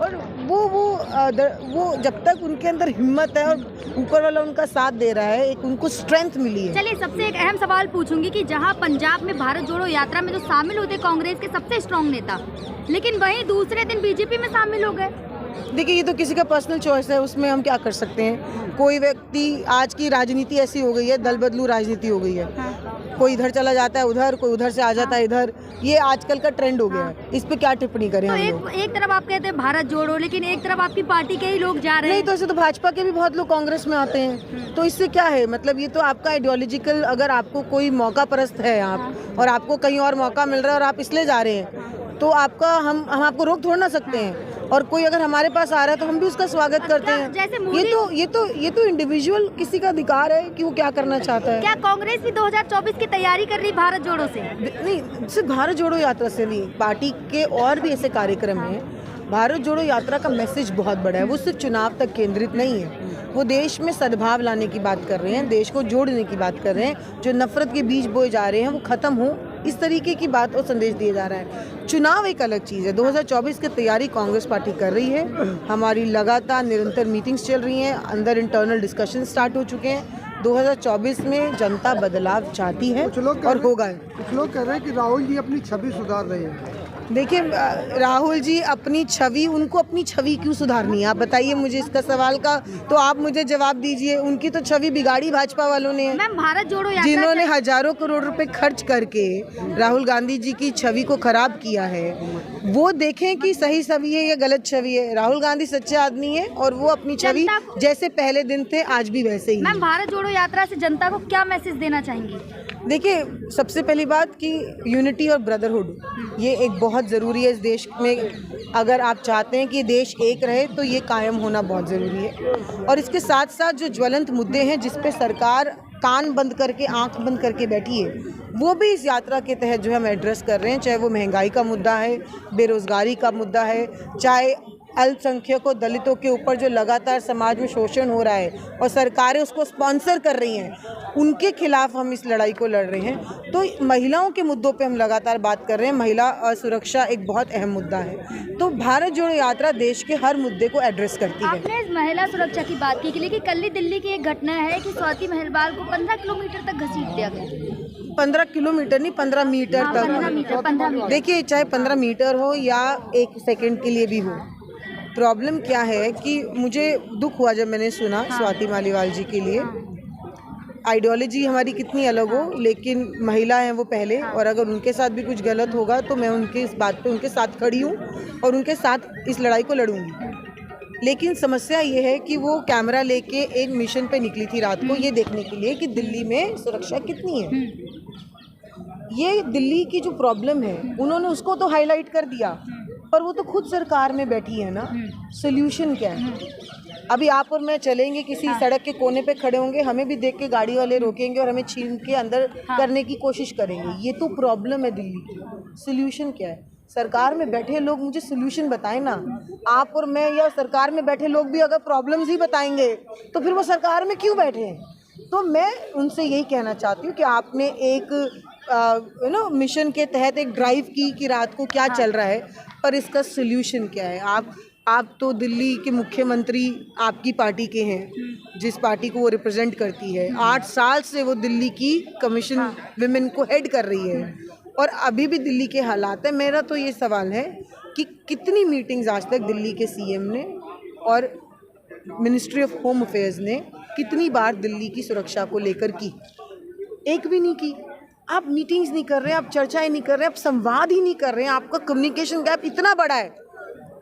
और वो जब तक उनके अंदर हिम्मत है और ऊपर वाला उनका साथ दे रहा है, एक उनको स्ट्रेंथ मिली है। चलिए, सबसे एक अहम सवाल पूछूंगी कि जहां पंजाब में भारत जोड़ो यात्रा में जो शामिल होते कांग्रेस के सबसे स्ट्रॉन्ग नेता, लेकिन वहीं दूसरे दिन बीजेपी में शामिल हो गए। देखिए, ये तो किसी का पर्सनल चॉइस है, उसमें हम क्या कर सकते हैं। कोई व्यक्ति, आज की राजनीति ऐसी हो गई है, दल बदलू राजनीति हो गई है। कोई इधर चला जाता है उधर, कोई उधर से आ जाता है इधर, ये आजकल का ट्रेंड हो गया है। इस पे क्या टिप्पणी करें तो हम लोग। एक तरफ आप कहते हैं भारत जोड़ो, लेकिन एक तरफ आपकी पार्टी के ही लोग जा रहे हैं। नहीं, तो ऐसे तो भाजपा के भी बहुत लोग कांग्रेस में आते हैं, तो इससे क्या है, मतलब ये तो आपका आइडियोलॉजिकल, अगर आपको कोई मौका परस्त है आप और आपको कहीं और मौका मिल रहा है और आप इसलिए जा रहे हैं, तो आपका हम आपको रोक थोड़ ना सकते हैं। और कोई अगर हमारे पास आ रहा है तो हम भी उसका स्वागत करते हैं। जैसे ये तो इंडिविजुअल किसी का अधिकार है कि वो क्या करना चाहता है। क्या कांग्रेस भी 2024 की तैयारी कर रही भारत जोड़ो से? नहीं, सिर्फ भारत जोड़ो यात्रा से नहीं, पार्टी के और भी ऐसे कार्यक्रम हैं। भारत जोड़ो यात्रा का मैसेज बहुत बड़ा है, वो सिर्फ चुनाव तक केंद्रित नहीं है। वो देश में सद्भाव लाने की बात कर रहे हैं, देश को जोड़ने की बात कर रहे हैं। जो नफरत के बीज बोए जा रहे हैं वो खत्म हो, इस तरीके की बात और संदेश दिया जा रहा है। चुनाव एक अलग चीज़ है। 2024 की तैयारी कांग्रेस पार्टी कर रही है। हमारी लगातार निरंतर मीटिंग्स चल रही हैं, अंदर इंटरनल डिस्कशन स्टार्ट हो चुके हैं। 2024 में जनता बदलाव चाहती है और होगा। कुछ लोग कह रहे हैं कि राहुल जी अपनी छवि सुधार रहे हैं। देखिए, राहुल जी अपनी छवि, उनको अपनी छवि क्यों सुधारनी है, आप बताइए मुझे इसका सवाल का तो आप मुझे जवाब दीजिए। उनकी तो छवि बिगाड़ी भाजपा वालों ने। मैम, भारत जोड़ो यात्रा जिन्होंने हजारों करोड़ रुपए खर्च करके राहुल गांधी जी की छवि को खराब किया है, वो देखें कि सही छवि है या गलत छवि है। राहुल गांधी सच्चे आदमी है और वो अपनी छवि जैसे पहले दिन थे आज भी वैसे ही। मैम, भारत जोड़ो यात्रा से जनता को क्या मैसेज देना चाहेंगी? देखिए, सबसे पहली बात कि यूनिटी और ब्रदरहुड ये एक बहुत ज़रूरी है इस देश में। अगर आप चाहते हैं कि देश एक रहे तो ये कायम होना बहुत ज़रूरी है। और इसके साथ साथ जो ज्वलंत मुद्दे हैं जिस पे सरकार कान बंद करके, आंख बंद करके बैठी है, वो भी इस यात्रा के तहत जो हम एड्रेस कर रहे हैं। चाहे वो महंगाई का मुद्दा है, बेरोज़गारी का मुद्दा है, चाहे अल्पसंख्यकों, दलितों के ऊपर जो लगातार समाज में शोषण हो रहा है और सरकारें उसको स्पॉन्सर कर रही हैं, उनके खिलाफ हम इस लड़ाई को लड़ रहे हैं। तो महिलाओं के मुद्दों पे हम लगातार बात कर रहे हैं। महिला सुरक्षा एक बहुत अहम मुद्दा है। तो भारत जोड़ो यात्रा देश के हर मुद्दे को एड्रेस करती है। आपने महिला सुरक्षा की बात की, लेकिन कल दिल्ली की एक घटना है कि स्वाति महलवाल को 15 किलोमीटर तक घसीट दिया गया। 15 किलोमीटर नहीं, 15 मीटर तक। 15 मीटर। देखिए, चाहे 15 मीटर हो या 1 सेकेंड के लिए भी हो, प्रॉब्लम क्या है कि मुझे दुख हुआ जब मैंने सुना स्वाति मालीवाल जी के लिए। आइडियोलॉजी हमारी कितनी अलग हो, लेकिन महिला हैं वो पहले, और अगर उनके साथ भी कुछ गलत होगा तो मैं उनके इस बात पे उनके साथ खड़ी हूँ और उनके साथ इस लड़ाई को लड़ूंगी। लेकिन समस्या ये है कि वो कैमरा लेके एक मिशन पे निकली थी रात को, ये देखने के लिए कि दिल्ली में सुरक्षा कितनी है। ये दिल्ली की जो प्रॉब्लम है उन्होंने उसको तो हाईलाइट कर दिया, पर वो तो खुद सरकार में बैठी है ना। सोल्यूशन क्या है? अभी आप और मैं चलेंगे, किसी सड़क के कोने पे खड़े होंगे, हमें भी देख के गाड़ी वाले रोकेंगे और हमें छीन के अंदर करने की कोशिश करेंगे। ये तो प्रॉब्लम है दिल्ली की। सोल्यूशन क्या है? सरकार में बैठे लोग मुझे सोल्यूशन बताएं ना। आप और मैं या सरकार में बैठे लोग भी अगर प्रॉब्लम्स ही बताएंगे तो फिर वो सरकार में क्यों बैठे हैं? तो मैं उनसे यही कहना चाहती हूँ कि आपने एक मिशन के तहत एक ड्राइव की कि रात को क्या चल रहा है, पर इसका सोल्यूशन क्या है? आप तो दिल्ली के मुख्यमंत्री आपकी पार्टी के हैं, जिस पार्टी को वो रिप्रेजेंट करती है। 8 साल से वो दिल्ली की कमीशन विमेन को हेड कर रही है और अभी भी दिल्ली के हालात है। मेरा तो ये सवाल है कि कितनी मीटिंग्स आज तक दिल्ली के सीएम ने और मिनिस्ट्री ऑफ होम अफेयर्स ने कितनी बार दिल्ली की सुरक्षा को लेकर की? एक भी नहीं की। आप मीटिंग्स नहीं कर रहे हैं, आप चर्चाएं नहीं कर रहे हैं, आप संवाद ही नहीं कर रहे हैं। आपका कम्युनिकेशन गैप इतना बड़ा है।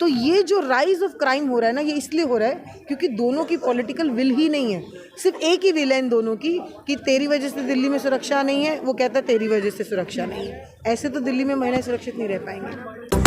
तो ये जो राइज ऑफ क्राइम हो रहा है ना, ये इसलिए हो रहा है क्योंकि दोनों की पॉलिटिकल विल ही नहीं है। सिर्फ एक ही विल है इन दोनों की कि तेरी वजह से दिल्ली में सुरक्षा नहीं है, वो कहता है तेरी वजह से सुरक्षा नहीं है। ऐसे तो दिल्ली में महिलाएं सुरक्षित नहीं रह पाएंगी।